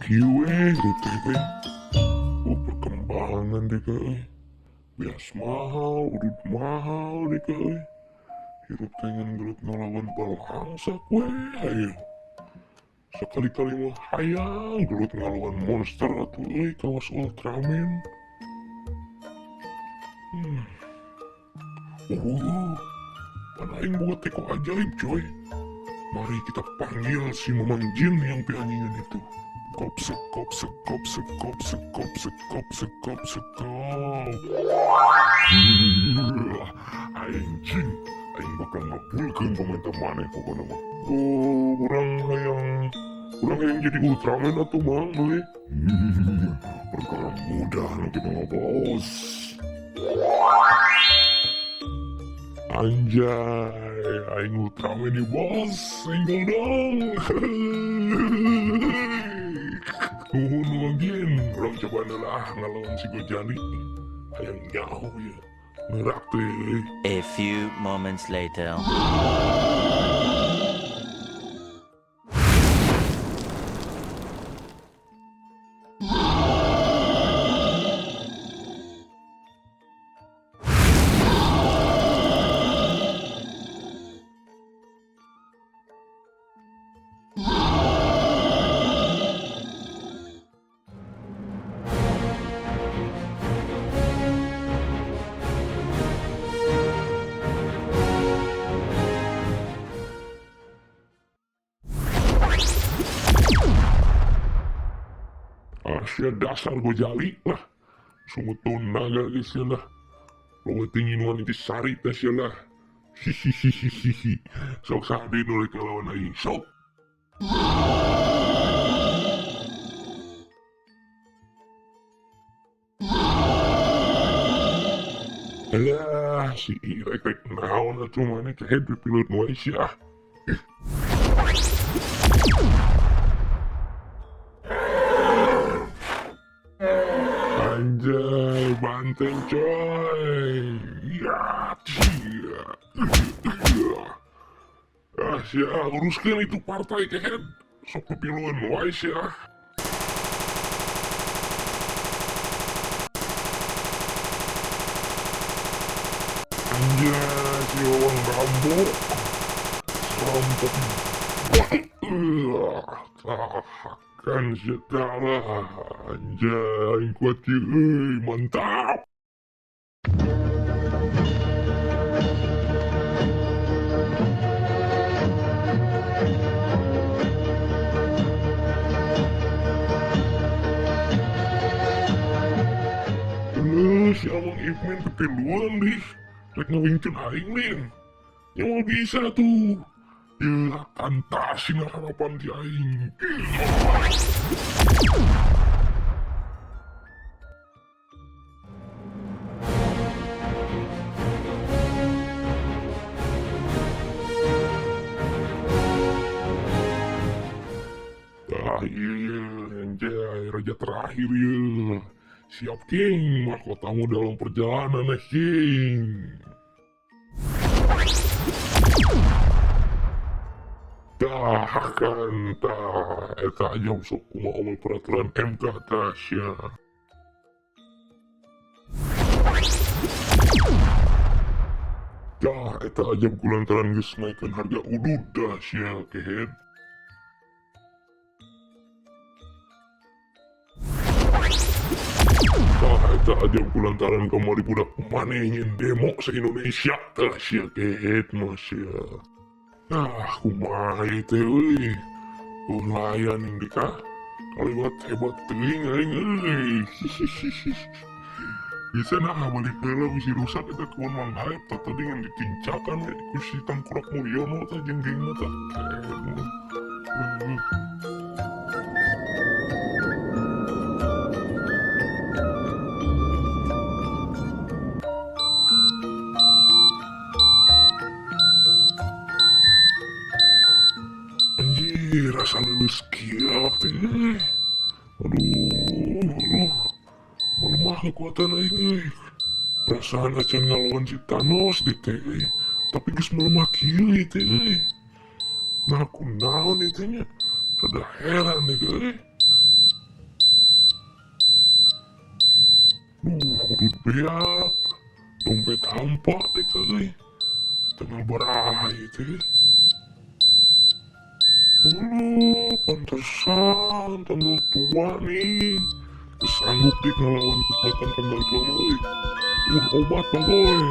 kieu rute teh. Perkembangan deh bias mahal, udut mahal deh hirup pengen gelut ngelawan balangsak ayo. Sekali-kali mah hayang gelut ngelawan monster atuh kawas Ultraman. Pan aing boga teko ajaib coy. Mari kita panggil si Mamang Jin yang pianyian itu. Kopsek kopsek kopsek kopsek kopsek kopsek kopsek kop. Aing Jin, aing bakal ngabulkeun pemerintah maneh pokona mah. Urang yang jadi Ultraman atuh mang euy. Perkara mudah nanti mah bos. Anjay, aing Ultraman nih bos, single dong. Mungkin orang coba lah ngelawan si Gojali. Hayang nyaho ya, ngerak teh. A few moments later. Asia dasar Gojali lah. Sumutun naga guys ya lah. Lo tinginuan itu sari tas ya lah. Hihihihihi. Sok sade nolak lawan aing. Sok. Alah si Irek naon atuh mana kehead pilot Malaysia. Anjay, banteng coy. Ya, cia. Sia, uruskan itu partai kehead. Sok kepiluan wais ya. Anjay, si Wawan Rambo. Seram tapi tahakan setara. Anjay, kuat kieu, mantap. Si Amang Ipman ketiluan deh. Rek ngawinkeun aing nih. Ya mau bisa tuh. Ya tantasin harapan di aing. Iya, anjay, raja terakhir ya. Siap King, mahkotamu dalam perjalanan King. Kan, eta aja sok kumaha peraturan MK tasya. Eta aja kulantaran geus naikkan harga udud tasya kehead. Eta aja kulantaran kemari budak manehnya demo se-Indonesia tasya kehead masya. Kumaha itu euy. Layan yang dikah kaliwat hebat teuing aing euy. Bisa nah balik heula bisi rusak eta kuon Mang Haep tata dengan ditincakan ku si Tangkurak Mulyono tah jeung gengna tah. Rasa lulus kiak teh. Aduh, melemah kekuatan aing. Perasaan acan ngalawan si Thanos deh teh. Tapi geus melemah kieu teh. Nah aku naon teh nya. Rada heran deh Udut beak, dompet hampa teh euy. Tengah berahi teh. Pantesan tanggal tua nih. Sanggup dik ngelawan kekuatan tanggal tua mah euy. Obat bagoy.